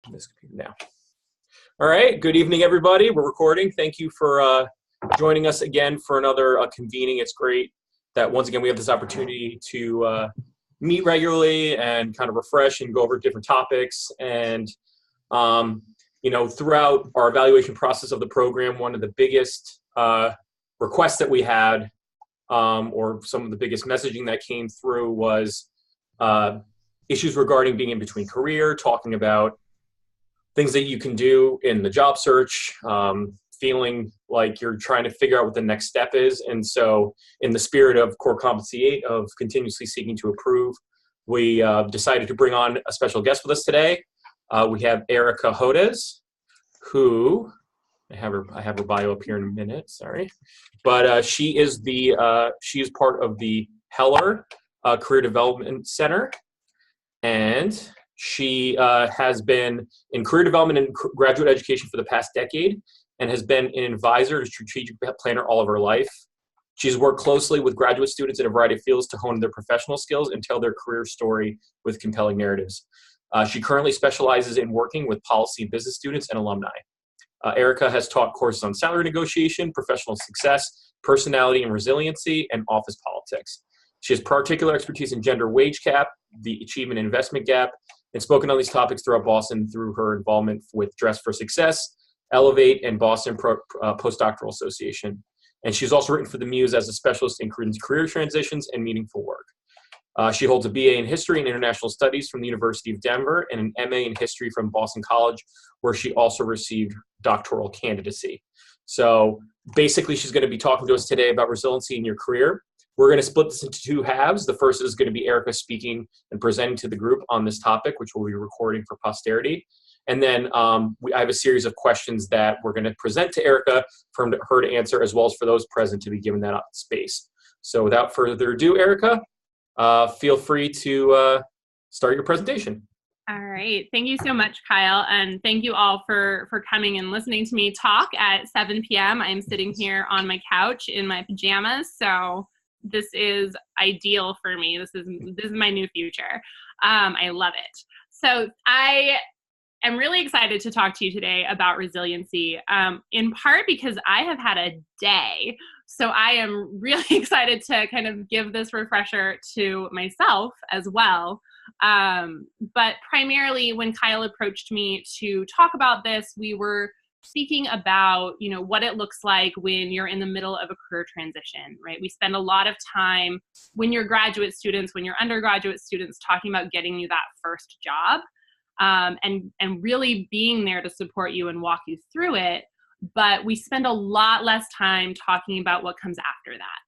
This computer now. All right. Good evening, everybody. We're recording. Thank you for joining us again for another convening. It's great that once again we have this opportunity to meet regularly and kind of refresh and go over different topics. And throughout our evaluation process of the program, one of the biggest requests that we had, or some of the biggest messaging that came through, was issues regarding being in between career, talking about things that you can do in the job search, feeling like you're trying to figure out what the next step is. And so in the spirit of core competency 8 of continuously seeking to improve, we decided to bring on a special guest with us today. We have Erica Hodes, who I have her bio up here in a minute, sorry. But she is part of the Heller Career Development Center, and she has been in career development and graduate education for the past decade and has been an advisor and strategic planner all of her life. She's worked closely with graduate students in a variety of fields to hone their professional skills and tell their career story with compelling narratives. She currently specializes in working with policy and business students and alumni. Erica has taught courses on salary negotiation, professional success, personality and resiliency, and office politics. She has particular expertise in gender wage gap, the achievement and investment gap, and spoken on these topics throughout Boston through her involvement with Dress for Success, Elevate, and Boston Postdoctoral Association. And she's also written for the Muse as a specialist in career transitions and meaningful work. She holds a BA in History and International Studies from the University of Denver and an MA in History from Boston College, where she also received doctoral candidacy. So basically, she's going to be talking to us today about resiliency in your career. We're going to split this into two halves. The first is going to be Erica speaking and presenting to the group on this topic, which we'll be recording for posterity. And then I have a series of questions that we're going to present to Erica for her to answer, as well as for those present to be given that space. So without further ado, Erica, feel free to start your presentation. All right. Thank you so much, Kyle. And thank you all for coming and listening to me talk at 7 p.m. I'm sitting here on my couch in my pajamas. So this is ideal for me. This is my new future. I love it. So I am really excited to talk to you today about resiliency, in part because I have had a day. So I am really excited to kind of give this refresher to myself as well. But primarily when Kyle approached me to talk about this, we were speaking about, what it looks like when you're in the middle of a career transition, right? We spend a lot of time when you're graduate students, when you're undergraduate students, talking about getting you that first job, and really being there to support you and walk you through it. But we spend a lot less time talking about what comes after that,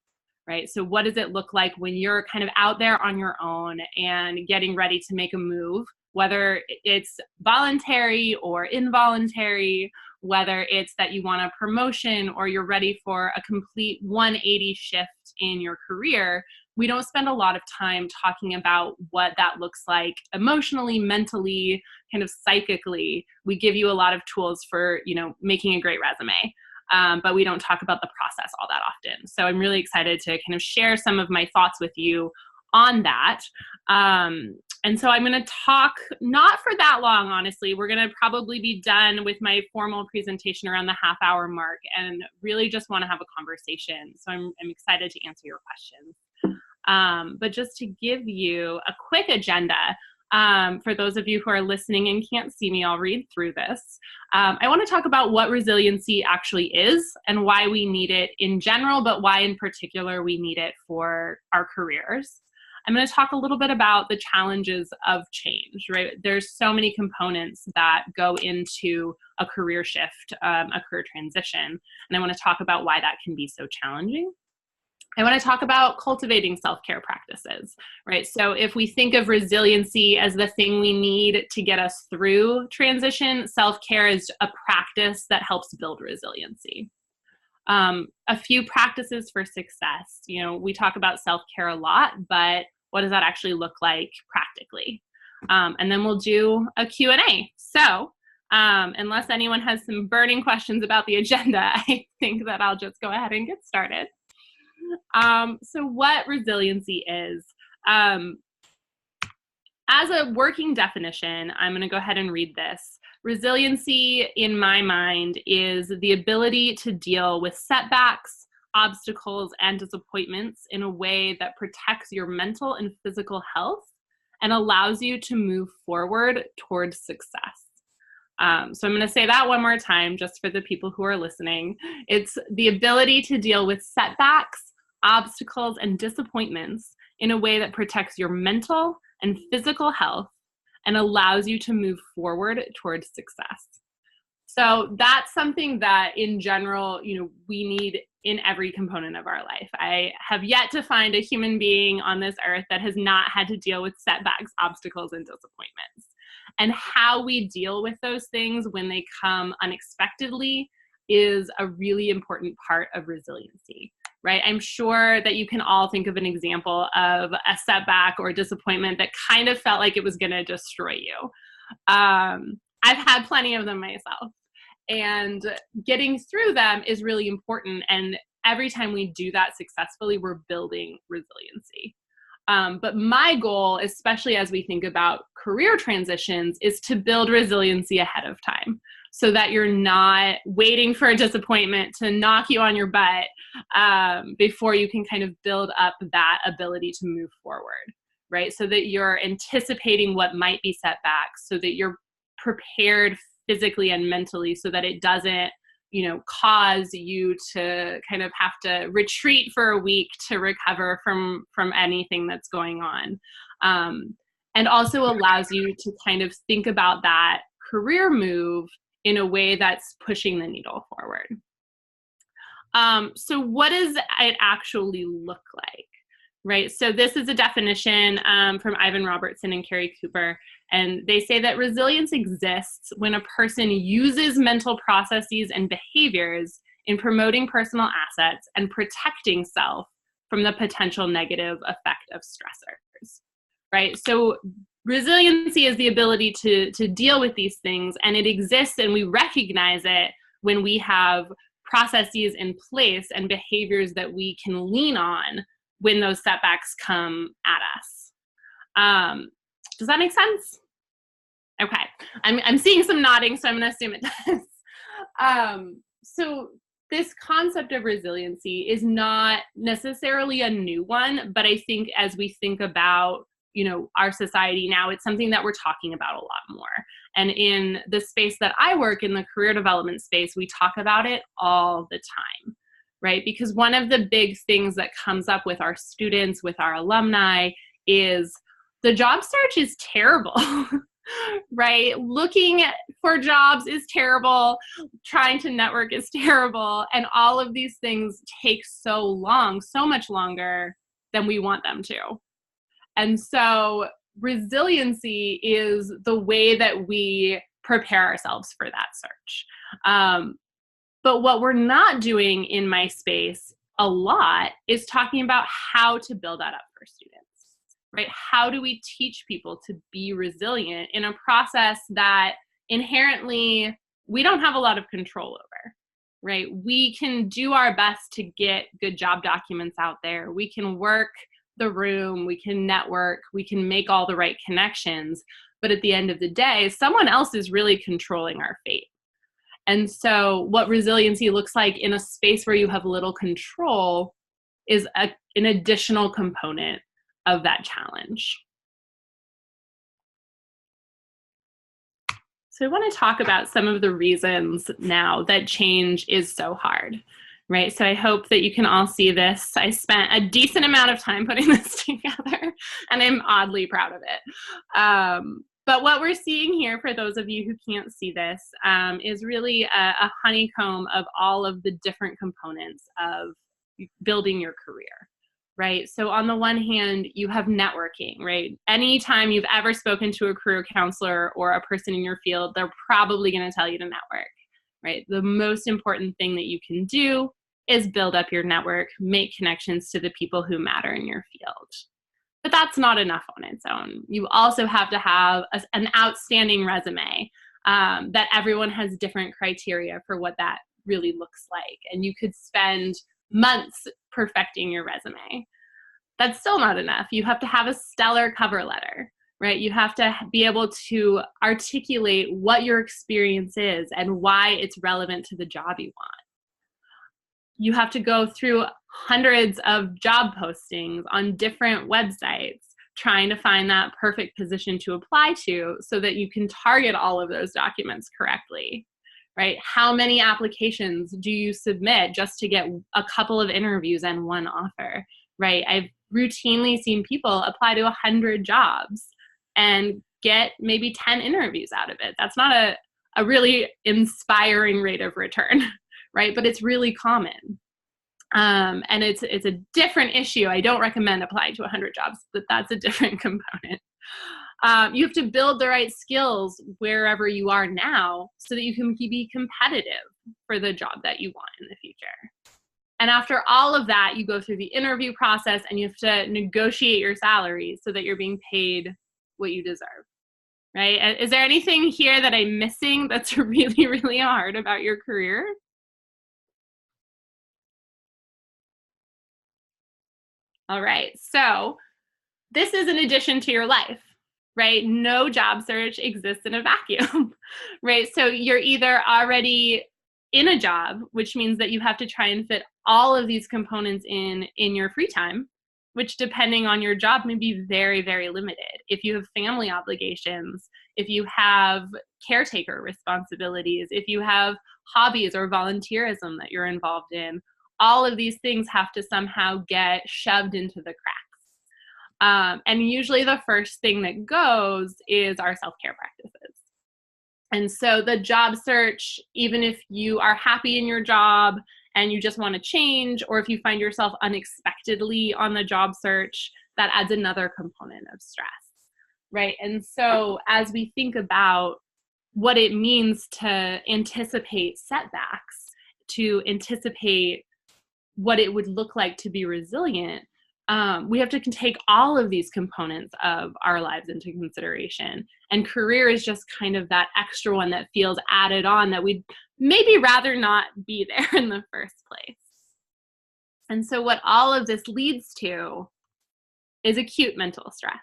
right? So what does it look like when you're kind of out there on your own and getting ready to make a move, whether it's voluntary or involuntary, whether it's that you want a promotion or you're ready for a complete 180 shift in your career. We don't spend a lot of time talking about what that looks like emotionally, mentally, kind of psychically. We give you a lot of tools for, making a great resume, but we don't talk about the process all that often. So I'm really excited to kind of share some of my thoughts with you on that. And so I'm going to talk not for that long, honestly. We're going to probably be done with my formal presentation around the half-hour mark and really just want to have a conversation. So I'm excited to answer your questions. But just to give you a quick agenda, for those of you who are listening and can't see me, I'll read through this. I want to talk about what resiliency actually is and why we need it in general, but why in particular we need it for our careers. I'm going to talk a little bit about the challenges of change, right? There's so many components that go into a career shift, a career transition, and I want to talk about why that can be so challenging. I want to talk about cultivating self-care practices, right? So if we think of resiliency as the thing we need to get us through transition, self-care is a practice that helps build resiliency. A few practices for success. We talk about self-care a lot, but what does that actually look like practically? And then we'll do a Q&A. So unless anyone has some burning questions about the agenda, I think that I'll just go ahead and get started. So what resiliency is, as a working definition, I'm going to go ahead and read this. Resiliency, in my mind, is the ability to deal with setbacks, obstacles, and disappointments in a way that protects your mental and physical health and allows you to move forward towards success. So I'm going to say that one more time just for the people who are listening. It's the ability to deal with setbacks, obstacles, and disappointments in a way that protects your mental and physical health and allows you to move forward towards success. So that's something that in general, we need in every component of our life. I have yet to find a human being on this earth that has not had to deal with setbacks, obstacles, and disappointments. And how we deal with those things when they come unexpectedly is a really important part of resiliency, right? I'm sure that you can all think of an example of a setback or disappointment that kind of felt like it was going to destroy you. I've had plenty of them myself. And getting through them is really important. And every time we do that successfully, we're building resiliency. But my goal, especially as we think about career transitions, is to build resiliency ahead of time so that you're not waiting for a disappointment to knock you on your butt before you can kind of build up that ability to move forward, right? So that you're anticipating what might be setbacks, so that you're prepared physically and mentally so that it doesn't cause you to kind of have to retreat for a week to recover from anything that's going on. And also allows you to kind of think about that career move in a way that's pushing the needle forward. So what does it actually look like? Right. So this is a definition from Ivan Robertson and Carrie Cooper. And they say that resilience exists when a person uses mental processes and behaviors in promoting personal assets and protecting self from the potential negative effect of stressors. Right. So resiliency is the ability to deal with these things, and it exists and we recognize it when we have processes in place and behaviors that we can lean on when those setbacks come at us. Does that make sense? Okay, I'm seeing some nodding, so I'm gonna assume it does. So this concept of resiliency is not necessarily a new one, but I think as we think about our society now, it's something that we're talking about a lot more. And in the space that I work in, the career development space, we talk about it all the time. Right? Because one of the big things that comes up with our students, with our alumni, is the job search is terrible, right? Looking for jobs is terrible. Trying to network is terrible. And all of these things take so long, so much longer than we want them to. And so resiliency is the way that we prepare ourselves for that search. But what we're not doing in my space a lot is talking about how to build that up for students, right? How do we teach people to be resilient in a process that inherently we don't have a lot of control over, right? We can do our best to get good job documents out there. We can work the room, we can network, we can make all the right connections. But at the end of the day, someone else is really controlling our fate. And so what resiliency looks like in a space where you have little control is an additional component of that challenge. So I want to talk about some of the reasons now that change is so hard, right? So I hope that you can all see this. I spent a decent amount of time putting this together, and I'm oddly proud of it. But what we're seeing here, for those of you who can't see this, is really a honeycomb of all of the different components of building your career, right? So on the one hand, you have networking, right? Anytime you've ever spoken to a career counselor or a person in your field, they're probably going to tell you to network, right? The most important thing that you can do is build up your network, make connections to the people who matter in your field. But that's not enough on its own. You also have to have an outstanding resume that everyone has different criteria for what that really looks like. And you could spend months perfecting your resume. That's still not enough. You have to have a stellar cover letter, right? You have to be able to articulate what your experience is and why it's relevant to the job you want. You have to go through hundreds of job postings on different websites, trying to find that perfect position to apply to so that you can target all of those documents correctly, right? How many applications do you submit just to get a couple of interviews and one offer, right? I've routinely seen people apply to 100 jobs and get maybe 10 interviews out of it. That's not a really inspiring rate of return, right? But it's really common. And it's a different issue. I don't recommend applying to 100 jobs, but that's a different component. You have to build the right skills wherever you are now so that you can be competitive for the job that you want in the future. And after all of that, you go through the interview process and you have to negotiate your salary so that you're being paid what you deserve, right? Is there anything here that I'm missing that's really, really hard about your career? All right, so this is an addition to your life, right? No job search exists in a vacuum, right? So you're either already in a job, which means that you have to try and fit all of these components in your free time, which depending on your job may be very, very limited. If you have family obligations, if you have caretaker responsibilities, if you have hobbies or volunteerism that you're involved in, all of these things have to somehow get shoved into the cracks. And usually the first thing that goes is our self-care practices. And so the job search, even if you are happy in your job and you just want to change, or if you find yourself unexpectedly on the job search, that adds another component of stress, right? And so as we think about what it means to anticipate setbacks, to anticipate what it would look like to be resilient, we have to take all of these components of our lives into consideration. And career is just kind of that extra one that feels added on that we'd maybe rather not be there in the first place. And so what all of this leads to is acute mental stress,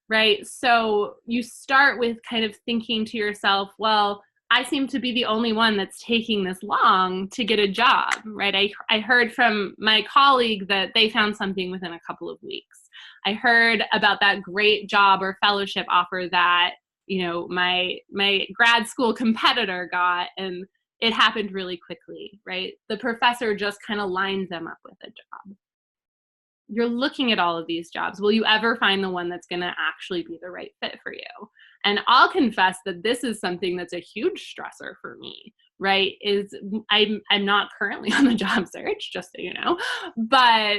right? So you start with kind of thinking to yourself, well, I seem to be the only one that's taking this long to get a job, right? I heard from my colleague that they found something within a couple of weeks. I heard about that great job or fellowship offer that, my grad school competitor got, and it happened really quickly, right? The professor just kind of lined them up with a job. You're looking at all of these jobs. Will you ever find the one that's going to actually be the right fit for you? And I'll confess that this is something that's a huge stressor for me, right? I'm not currently on the job search, just so you know, but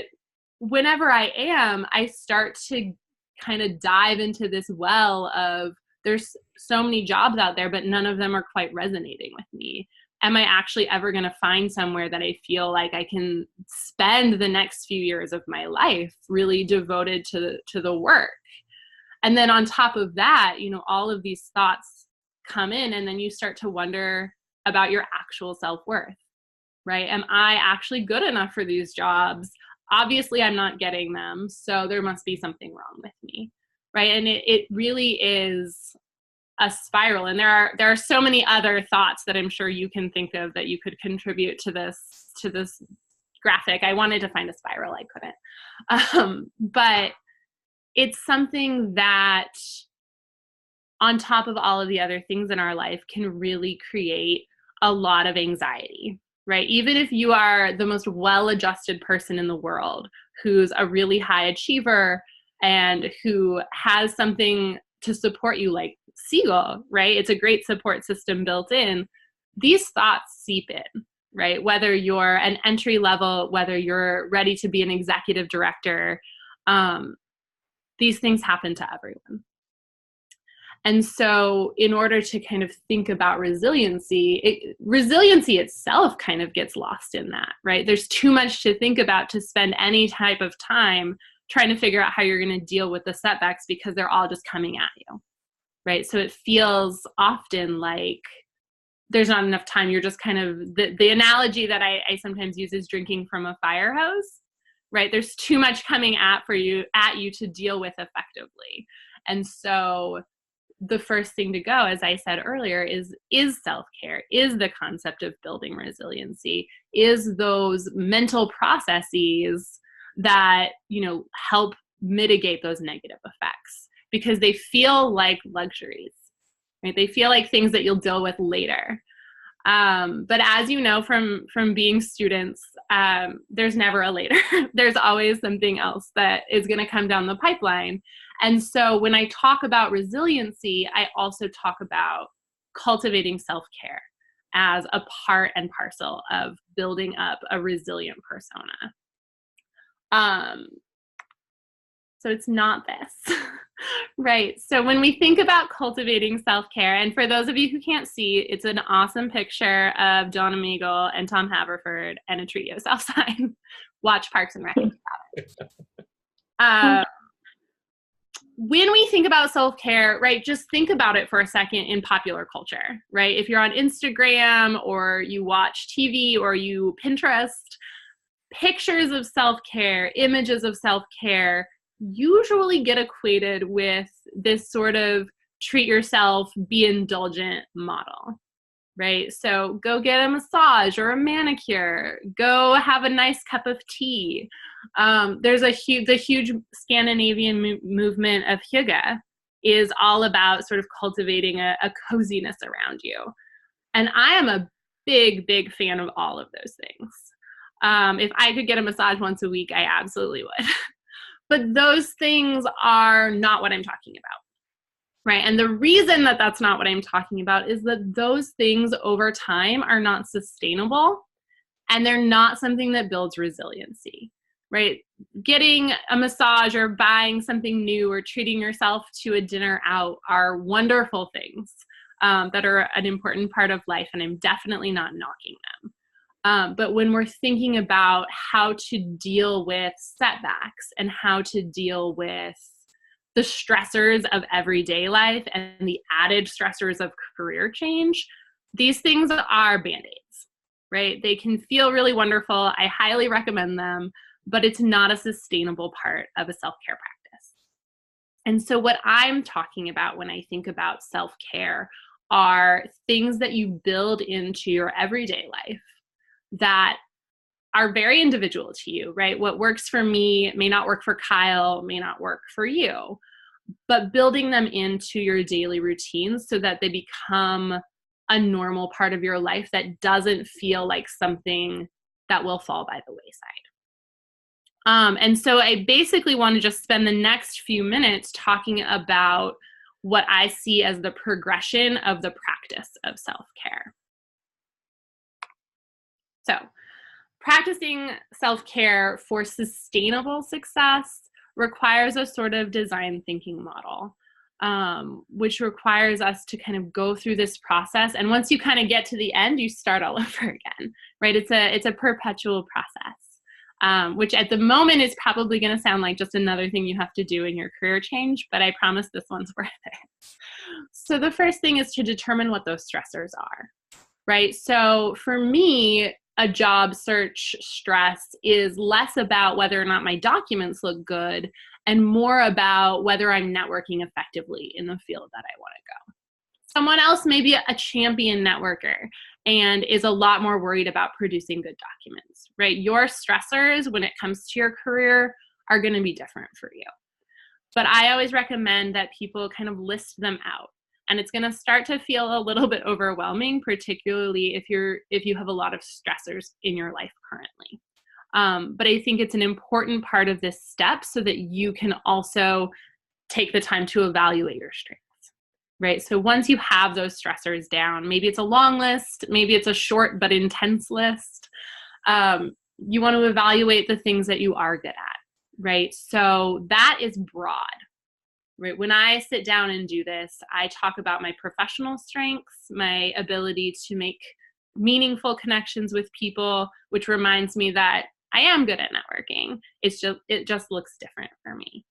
whenever I am, I start to kind of dive into this well of there's so many jobs out there, but none of them are quite resonating with me. Am I actually ever going to find somewhere that I feel like I can spend the next few years of my life really devoted to the work? And then on top of that, all of these thoughts come in, and then you start to wonder about your actual self-worth, right? Am I actually good enough for these jobs? Obviously, I'm not getting them, so there must be something wrong with me, right? And it really is a spiral. And there are so many other thoughts that I'm sure you can think of that you could contribute to this graphic. I wanted to find a spiral, I couldn't. But it's something that, on top of all of the other things in our life, can really create a lot of anxiety, right? Even if you are the most well-adjusted person in the world, who's a really high achiever and who has something to support you like Siegel, right? It's a great support system built in. These thoughts seep in, right? Whether you're an entry level, whether you're ready to be an executive director, these things happen to everyone. And so in order to kind of think about resiliency itself kind of gets lost in that, right? There's too much to think about to spend any type of time trying to figure out how you're going to deal with the setbacks because they're all just coming at you, right? So it feels often like there's not enough time. You're just kind of, the analogy that I sometimes use is drinking from a fire hose, right? There's too much coming at you to deal with effectively. And so the first thing to go, as I said earlier, is self-care, is the concept of building resiliency, is those mental processes that, help mitigate those negative effects, because they feel like luxuries, right? They feel like things that you'll deal with later. But as you know from being students, there's never a later. There's always something else that is going to come down the pipeline. And so when I talk about resiliency, I also talk about cultivating self-care as a part and parcel of building up a resilient persona. So it's not this, right? So when we think about cultivating self-care, and for those of you who can't see, it's an awesome picture of Donna Meagle and Tom Haverford and a treat yourself sign. Watch Parks and Rec. When we think about self-care, right, just think about it for a second in popular culture, right? If you're on Instagram or you watch TV or you Pinterest, pictures of self-care, images of self-care usually get equated with this sort of treat yourself, be indulgent model, right? So go get a massage or a manicure, go have a nice cup of tea. There's the huge Scandinavian movement of hygge is all about sort of cultivating a coziness around you. And I am a big, big fan of all of those things. If I could get a massage once a week, I absolutely would. But those things are not what I'm talking about, right? And the reason that that's not what I'm talking about is that those things over time are not sustainable, and they're not something that builds resiliency, right? Getting a massage or buying something new or treating yourself to a dinner out are wonderful things that are an important part of life, and I'm definitely not knocking them. But when we're thinking about how to deal with setbacks and how to deal with the stressors of everyday life and the added stressors of career change, these things are Band-Aids, right? They can feel really wonderful. I highly recommend them, but it's not a sustainable part of a self-care practice. And so what I'm talking about when I think about self-care are things that you build into your everyday life that are very individual to you, right? What works for me may not work for Kyle, may not work for you, but building them into your daily routines so that they become a normal part of your life that doesn't feel like something that will fall by the wayside. And so I basically want to just spend the next few minutes talking about what I see as the progression of the practice of self-care. So, practicing self-care for sustainable success requires a sort of design thinking model, which requires us to kind of go through this process. And once you kind of get to the end, you start all over again, right? It's a perpetual process, which at the moment is probably going to sound like just another thing you have to do in your career change, but I promise this one's worth it. So the first thing is to determine what those stressors are, right? So for me, a job search stress is less about whether or not my documents look good and more about whether I'm networking effectively in the field that I want to go. Someone else may be a champion networker and is a lot more worried about producing good documents, right? Your stressors when it comes to your career are going to be different for you. But I always recommend that people kind of list them out. And it's going to start to feel a little bit overwhelming, particularly if you have a lot of stressors in your life currently. But I think it's an important part of this step so that you can also take the time to evaluate your strengths, right? So once you have those stressors down, maybe it's a long list, maybe it's a short but intense list, you want to evaluate the things that you are good at, right? So that is broad. Right. When I sit down and do this, I talk about my professional strengths, my ability to make meaningful connections with people, which reminds me that I am good at networking. It just looks different for me.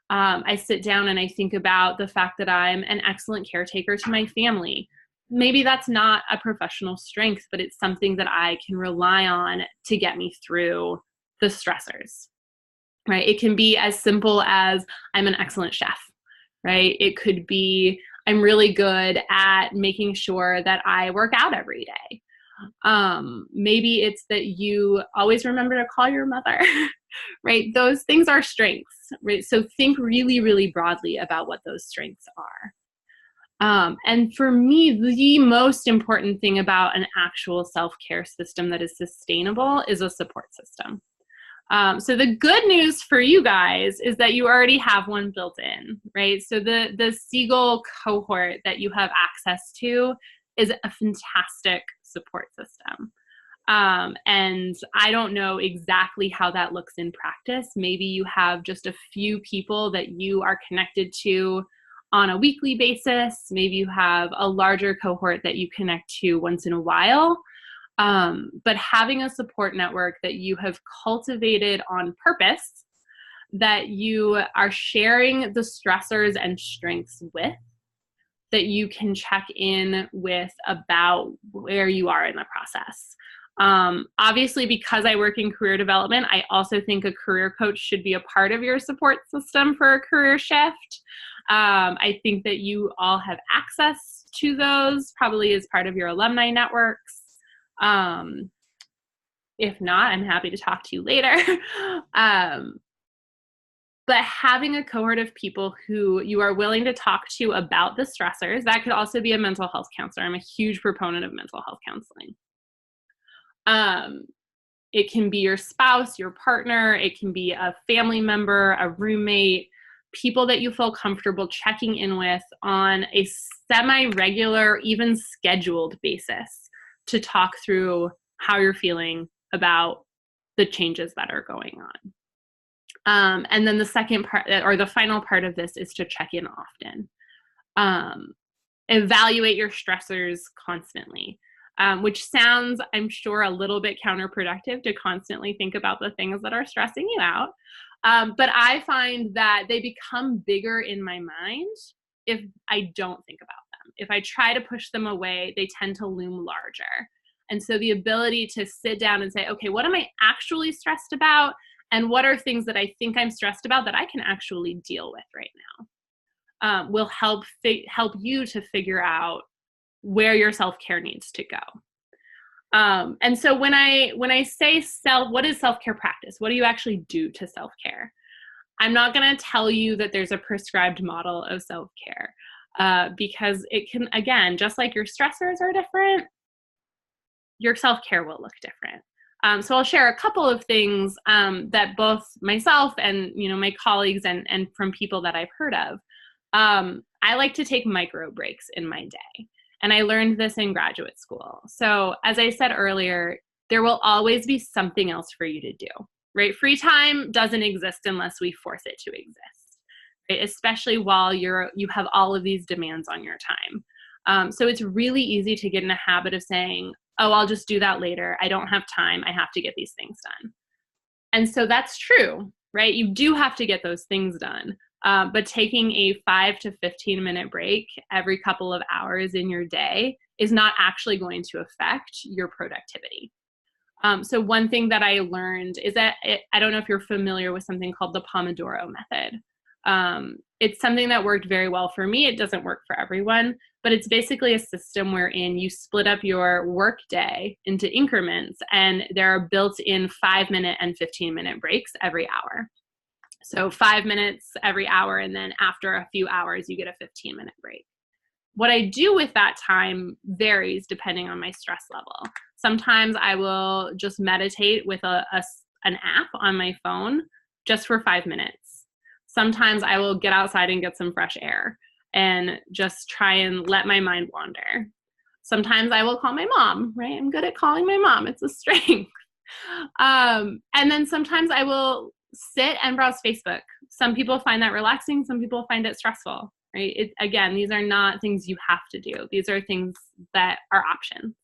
I sit down and I think about the fact that I'm an excellent caretaker to my family. Maybe that's not a professional strength, but it's something that I can rely on to get me through the stressors. Right. It can be as simple as I'm an excellent chef. right? It could be, I'm really good at making sure that I work out every day. Maybe it's that you always remember to call your mother, right? Those things are strengths, right? So think really, really broadly about what those strengths are. And for me, the most important thing about an actual self-care system that is sustainable is a support system. So the good news for you guys is that you already have one built in, right? So the Siegel cohort that you have access to is a fantastic support system. And I don't know exactly how that looks in practice. Maybe you have just a few people that you are connected to on a weekly basis. Maybe you have a larger cohort that you connect to once in a while. But having a support network that you have cultivated on purpose, that you are sharing the stressors and strengths with, that you can check in with about where you are in the process. Obviously, because I work in career development, I also think a career coach should be a part of your support system for a career shift. I think that you all have access to those, probably as part of your alumni networks. If not, I'm happy to talk to you later. But having a cohort of people who you are willing to talk to about the stressors, that could also be a mental health counselor. I'm a huge proponent of mental health counseling. It can be your spouse, your partner, it can be a family member, a roommate, people that you feel comfortable checking in with on a semi-regular, even scheduled basis to talk through how you're feeling about the changes that are going on. And then the second part, or the final part of this, is to check in often. Evaluate your stressors constantly, which sounds, I'm sure, a little bit counterproductive to constantly think about the things that are stressing you out. But I find that they become bigger in my mind if I don't think about them. If I try to push them away, they tend to loom larger. And so the ability to sit down and say, okay, what am I actually stressed about? And what are things that I think I'm stressed about that I can actually deal with right now, will help you to figure out where your self-care needs to go. And so when I say what is self-care practice? What do you actually do to self-care? I'm not going to tell you that there's a prescribed model of self-care, because it can, again, just like your stressors are different, your self-care will look different. So I'll share a couple of things that both myself and my colleagues and from people that I've heard of. I like to take micro breaks in my day. And I learned this in graduate school. So as I said earlier, there will always be something else for you to do, right? Free time doesn't exist unless we force it to exist, right? Especially while you have all of these demands on your time. So it's really easy to get in a habit of saying, oh, I'll just do that later. I don't have time. I have to get these things done. And so that's true, right? You do have to get those things done. But taking a 5 to 15 minute break every couple of hours in your day is not actually going to affect your productivity. So one thing that I learned is that I don't know if you're familiar with something called the Pomodoro method. It's something that worked very well for me. It doesn't work for everyone, but it's basically a system wherein you split up your work day into increments, and there are built-in 5-minute and 15-minute breaks every hour. So 5 minutes every hour, and then after a few hours, you get a 15-minute break. What I do with that time varies depending on my stress level. Sometimes I will just meditate with an app on my phone just for 5 minutes. Sometimes I will get outside and get some fresh air and just try and let my mind wander. Sometimes I will call my mom, right? I'm good at calling my mom. It's a strength. And then sometimes I will sit and browse Facebook. Some people find that relaxing. Some people find it stressful, right? Again, these are not things you have to do. These are things that are options.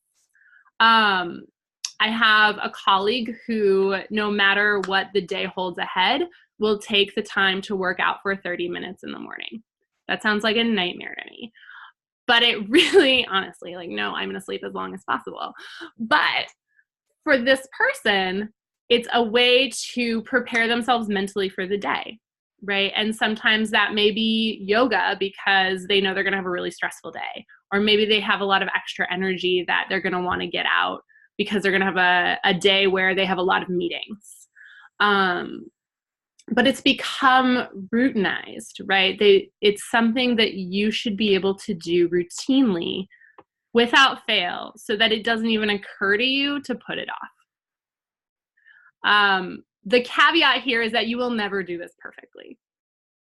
I have a colleague who, no matter what the day holds ahead, will take the time to work out for 30 minutes in the morning. That sounds like a nightmare to me. But it really, honestly, no, I'm going to sleep as long as possible. But for this person, it's a way to prepare themselves mentally for the day, right? And sometimes that may be yoga because they know they're going to have a really stressful day, or maybe they have a lot of extra energy that they're going to want to get out because they're going to have a day where they have a lot of meetings. But it's become routinized, right? It's something that you should be able to do routinely without fail so that it doesn't even occur to you to put it off. The caveat here is that you will never do this perfectly,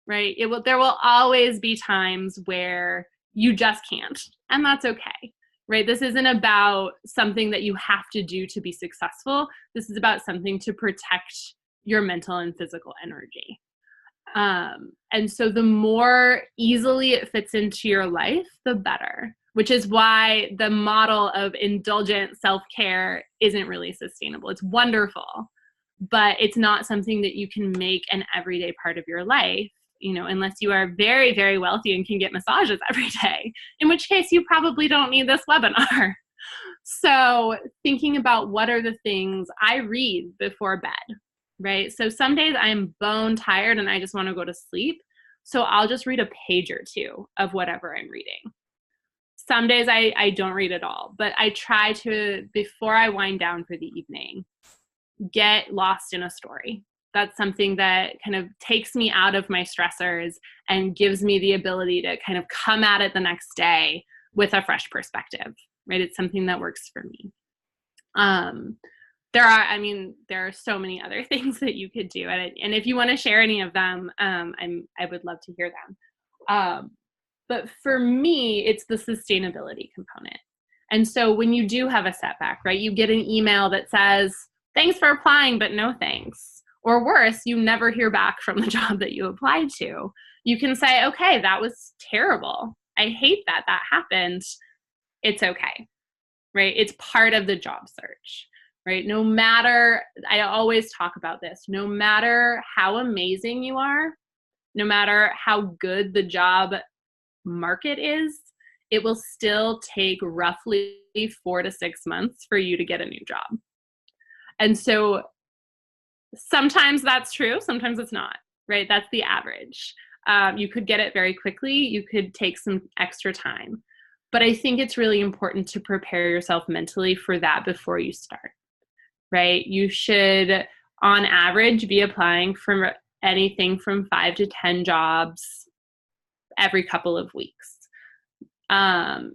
right? There will always be times where you just can't, and that's okay, right? This isn't about something that you have to do to be successful. This is about something to protect your mental and physical energy. And so the more easily it fits into your life, the better, which is why the model of indulgent self-care isn't really sustainable. It's wonderful, but it's not something that you can make an everyday part of your life, unless you are very, very wealthy and can get massages every day, in which case you probably don't need this webinar. So thinking about what are the things I read before bed, right? So some days I'm bone tired and I just want to go to sleep. So I'll just read a page or two of whatever I'm reading. Some days I don't read at all, but I try to, before I wind down for the evening, get lost in a story. That's something that kind of takes me out of my stressors and gives me the ability to kind of come at it the next day with a fresh perspective, right? It's something that works for me. There are so many other things that you could do. And if you want to share any of them, I would love to hear them. But for me, it's the sustainability component. And so when you do have a setback, right, you get an email that says, thanks for applying, but no thanks. Or worse, you never hear back from the job that you applied to. You can say, okay, that was terrible. I hate that happened. It's okay, right? It's part of the job search, right? No matter, I always talk about this, no matter how amazing you are, no matter how good the job market is, it will still take roughly 4 to 6 months for you to get a new job. And so sometimes that's true, sometimes it's not, right? That's the average. You could get it very quickly, you could take some extra time. But I think it's really important to prepare yourself mentally for that before you start, right? You should, on average, be applying for anything from 5 to 10 jobs every couple of weeks.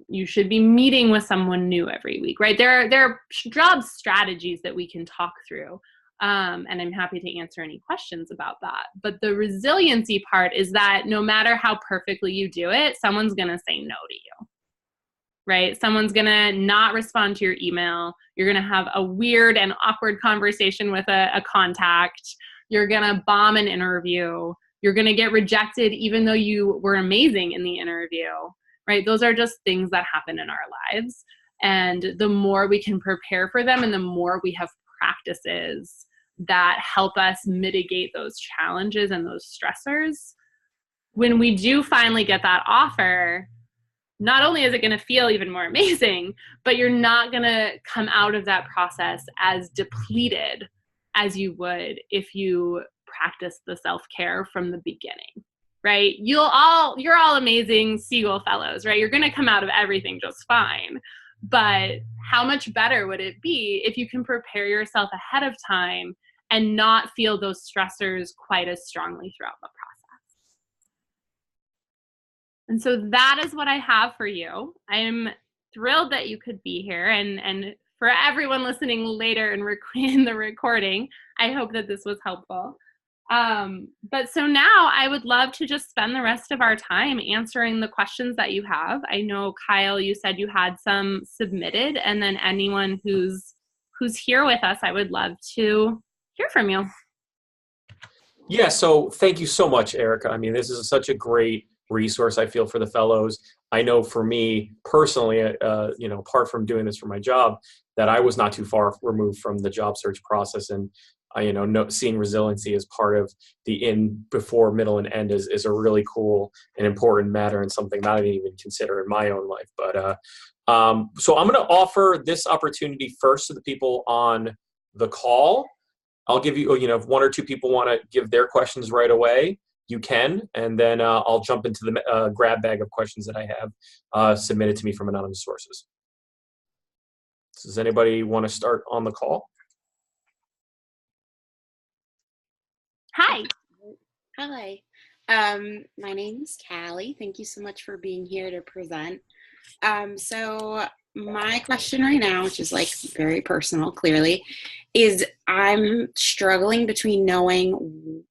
You should be meeting with someone new every week, right? There are job strategies that we can talk through. And I'm happy to answer any questions about that. But the resiliency part is that no matter how perfectly you do it, someone's going to say no to you, right? Someone's going to not respond to your email. You're going to have a weird and awkward conversation with a contact. You're going to bomb an interview. You're going to get rejected even though you were amazing in the interview, right? Those are just things that happen in our lives. And the more we can prepare for them and the more we have practices that help us mitigate those challenges and those stressors, when we do finally get that offer, not only is it going to feel even more amazing, but you're not going to come out of that process as depleted as you would if you practice the self-care from the beginning, right? You're all amazing Seagull fellows, right? You're going to come out of everything just fine. But how much better would it be if you can prepare yourself ahead of time and not feel those stressors quite as strongly throughout the process? And so that is what I have for you. I'm thrilled that you could be here. And for everyone listening later in the recording, I hope that this was helpful. But so now I would love to just spend the rest of our time answering the questions that you have. I know, Kyle, you said you had some submitted, and then anyone who's here with us, I would love to hear from you. Yeah, so thank you so much, Erica. I mean, this is such a great resource, I feel, for the fellows. I know for me personally, apart from doing this for my job, that I was not too far removed from the job search process, and seeing resiliency as part of the in, before, middle, and end is a really cool and important matter, and something that I didn't even consider in my own life. But so I'm going to offer this opportunity first to the people on the call. I'll give you, if one or two people want to give their questions right away, you can, and then I'll jump into the grab bag of questions that I have submitted to me from anonymous sources. Does anybody want to start on the call? Hi. Hi. My name's Callie. Thank you so much for being here to present. So my question right now, which is like very personal, clearly, is I'm struggling between knowing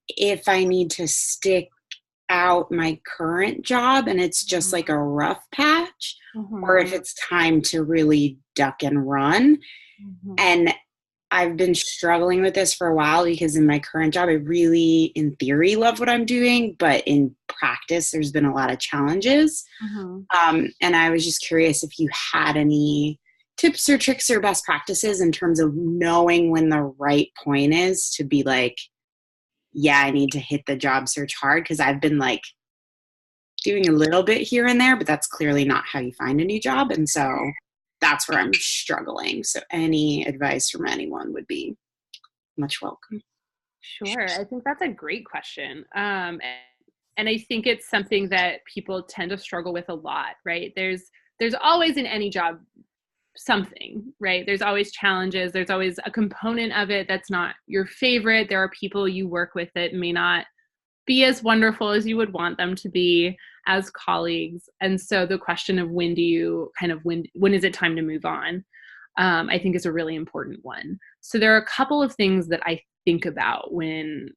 if I need to stick out my current job and it's just like a rough patch, or if it's time to really duck and run. And I've been struggling with this for a while because in my current job, I really, in theory, love what I'm doing, but in practice, there's been a lot of challenges. And I was just curious if you had any tips or tricks or best practices in terms of knowing when the right point is to be like, yeah, I need to hit the job search hard, because I've been like doing a little bit here and there, but that's clearly not how you find a new job. And so that's where I'm struggling. So any advice from anyone would be much welcome. Sure. I think that's a great question. And I think it's something that people tend to struggle with a lot, right? There's always in any job something, right? There's always challenges. There's always a component of it that's not your favorite. There are people you work with that may not be as wonderful as you would want them to be as colleagues. And so the question of when is it time to move on? I think is a really important one. So there are a couple of things that I think about when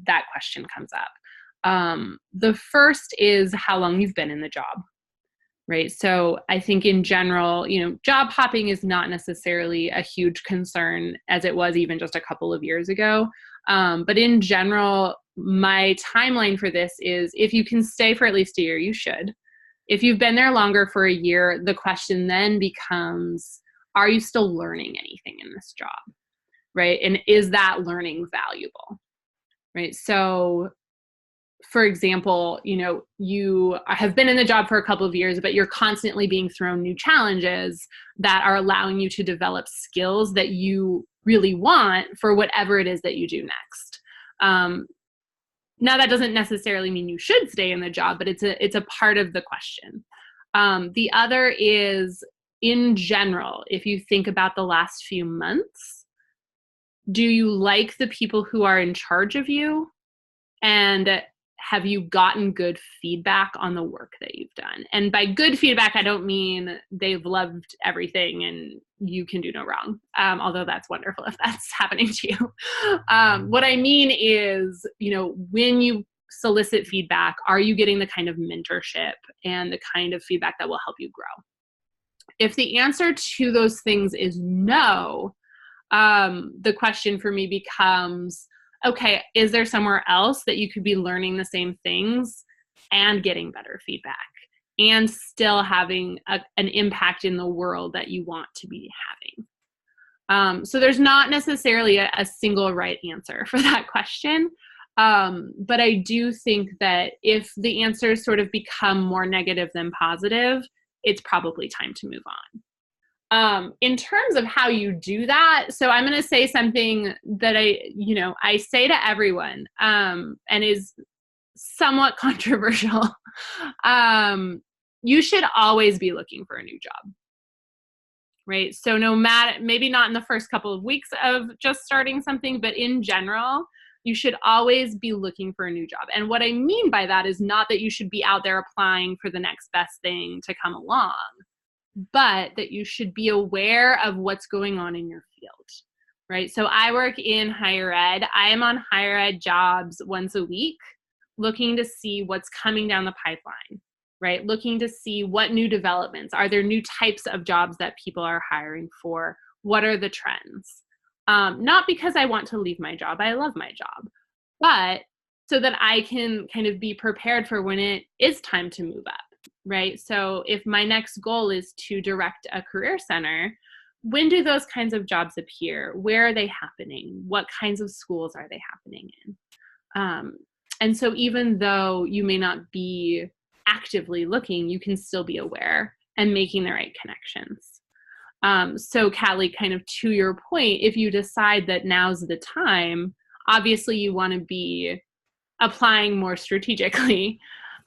that question comes up. The first is how long you've been in the job, right? So I think in general, job hopping is not necessarily a huge concern as it was even just a couple of years ago. But in general, my timeline for this is if you can stay for at least a year, you should. If you've been there longer for a year, the question then becomes, are you still learning anything in this job, right? And is that learning valuable, right? So for example, you have been in the job for a couple of years, but you're constantly being thrown new challenges that are allowing you to develop skills that you really want for whatever it is that you do next. Now, that doesn't necessarily mean you should stay in the job, but it's a part of the question. The other is, in general, if you think about the last few months, do you like the people who are in charge of you? And have you gotten good feedback on the work that you've done? And by good feedback, I don't mean they've loved everything and you can do no wrong, although that's wonderful if that's happening to you. What I mean is, when you solicit feedback, are you getting the kind of mentorship and the kind of feedback that will help you grow? If the answer to those things is no, the question for me becomes, okay, is there somewhere else that you could be learning the same things and getting better feedback and still having an impact in the world that you want to be having? So there's not necessarily a single right answer for that question. But I do think that if the answers sort of become more negative than positive, it's probably time to move on. In terms of how you do that, so I'm going to say something that I say to everyone, and is somewhat controversial. You should always be looking for a new job, right? So no matter, maybe not in the first couple of weeks of just starting something, but in general, you should always be looking for a new job. And what I mean by that is not that you should be out there applying for the next best thing to come along, but that you should be aware of what's going on in your field, right? So I work in higher ed. I am on higher ed jobs once a week, looking to see what's coming down the pipeline, right? Looking to see what new developments, are there new types of jobs that people are hiring for? What are the trends? Not because I want to leave my job. I love my job, but so that I can kind of be prepared for when it is time to move up. Right? So if my next goal is to direct a career center, when do those kinds of jobs appear? Where are they happening? What kinds of schools are they happening in? And so even though you may not be actively looking, you can still be aware and making the right connections. So Callie, kind of to your point, if you decide that now's the time, obviously you want to be applying more strategically.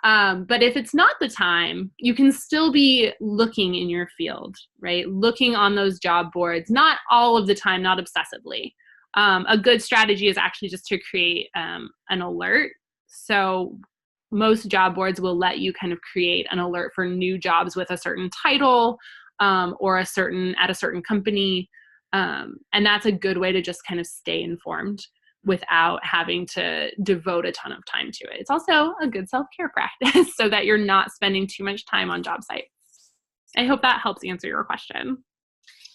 But if it's not the time, you can still be looking in your field, right? Looking on those job boards, not all of the time, not obsessively. A good strategy is actually just to create an alert. So most job boards will let you kind of create an alert for new jobs with a certain title or at a certain company. And that's a good way to just kind of stay informed without having to devote a ton of time to it. It's also a good self-care practice so that you're not spending too much time on job sites. I hope that helps answer your question.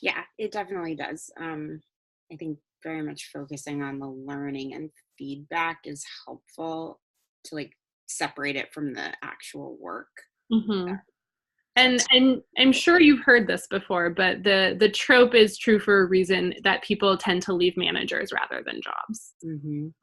Yeah, it definitely does. I think very much focusing on the learning and feedback is helpful to like separate it from the actual work. Mm-hmm. And I'm sure you've heard this before, but the trope is true for a reason that people tend to leave managers rather than jobs,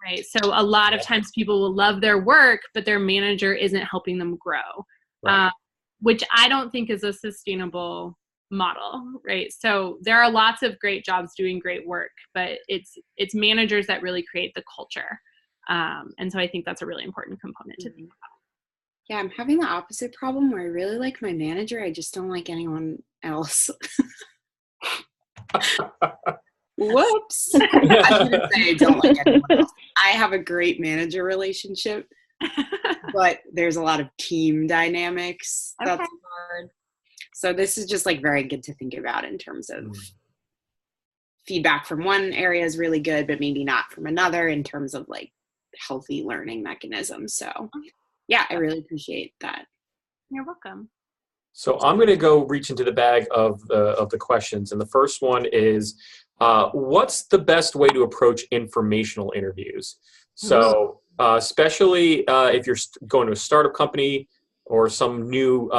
right? So a lot of times people will love their work, but their manager isn't helping them grow, Right. Which I don't think is a sustainable model, right? So there are lots of great jobs doing great work, but it's managers that really create the culture. And so I think that's a really important component to think about. Yeah, I'm having the opposite problem where I really like my manager. I just don't like anyone else. Whoops. I shouldn't say I don't like anyone else. I have a great manager relationship, but there's a lot of team dynamics. Okay. That's hard. So this is just like very good to think about in terms of feedback from one area is really good, but maybe not from another in terms of like healthy learning mechanisms. So yeah, I really appreciate that. You're welcome. So I'm going to go reach into the bag of the questions. And the first one is, what's the best way to approach informational interviews? So especially if you're going to a startup company or some new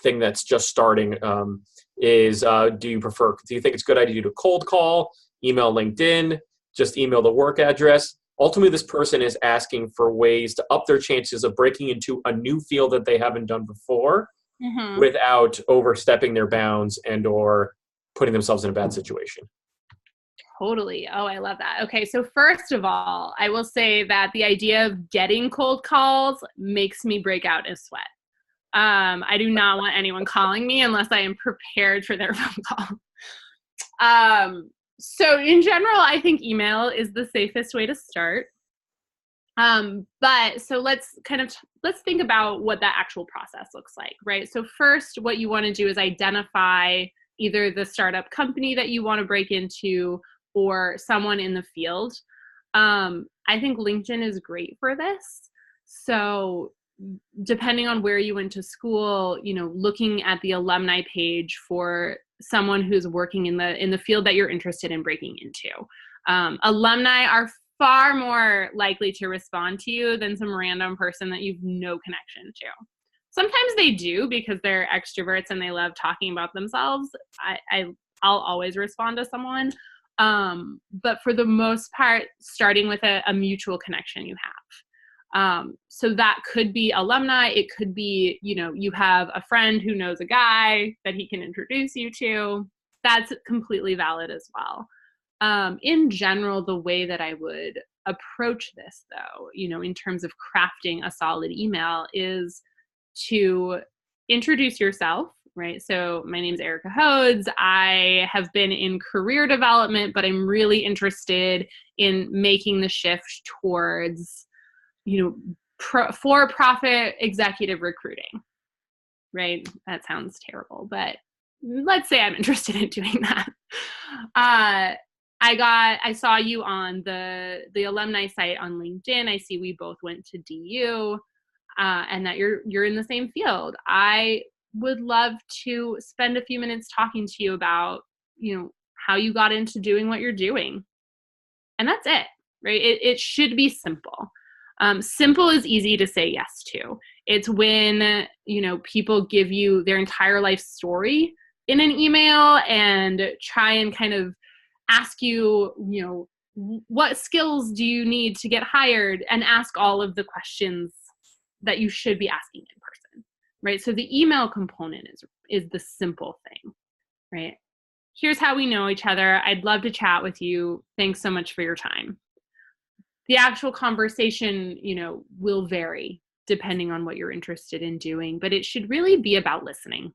thing that's just starting, do you think it's a good idea to do a cold call, email LinkedIn, just email the work address? Ultimately, this person is asking for ways to up their chances of breaking into a new field that they haven't done before without overstepping their bounds and or putting themselves in a bad situation. Totally. Oh, I love that. Okay, so first of all, I will say that the idea of getting cold calls makes me break out in sweat. I do not want anyone calling me unless I am prepared for their phone call. So in general, I think email is the safest way to start. But so let's think about what that actual process looks like, right? So first, what you want to do is identify either the startup company that you want to break into or someone in the field. I think LinkedIn is great for this. So depending on where you went to school, looking at the alumni page for someone who's working in the field that you're interested in breaking into. Alumni are far more likely to respond to you than some random person that you've no connection to. Sometimes they do because they're extroverts and they love talking about themselves. I'll always respond to someone. But for the most part, starting with a mutual connection you have. So that could be alumni. It could be, you have a friend who knows a guy that he can introduce you to. That's completely valid as well. In general, the way that I would approach this, though, in terms of crafting a solid email is to introduce yourself, right? So my name's Erica Hodes. I have been in career development, but I'm really interested in making the shift towards for-profit executive recruiting, right? That sounds terrible, but let's say I'm interested in doing that. I saw you on the alumni site on LinkedIn. I see we both went to DU, and that you're in the same field. I would love to spend a few minutes talking to you about, how you got into doing what you're doing. And that's it, right? It should be simple. Simple is easy to say yes to. It's when, people give you their entire life story in an email and try and kind of ask you, what skills do you need to get hired, and ask all of the questions that you should be asking in person, right? So the email component is the simple thing, right? Here's how we know each other. I'd love to chat with you. Thanks so much for your time. the actual conversation, will vary depending on what you're interested in doing, but it should really be about listening.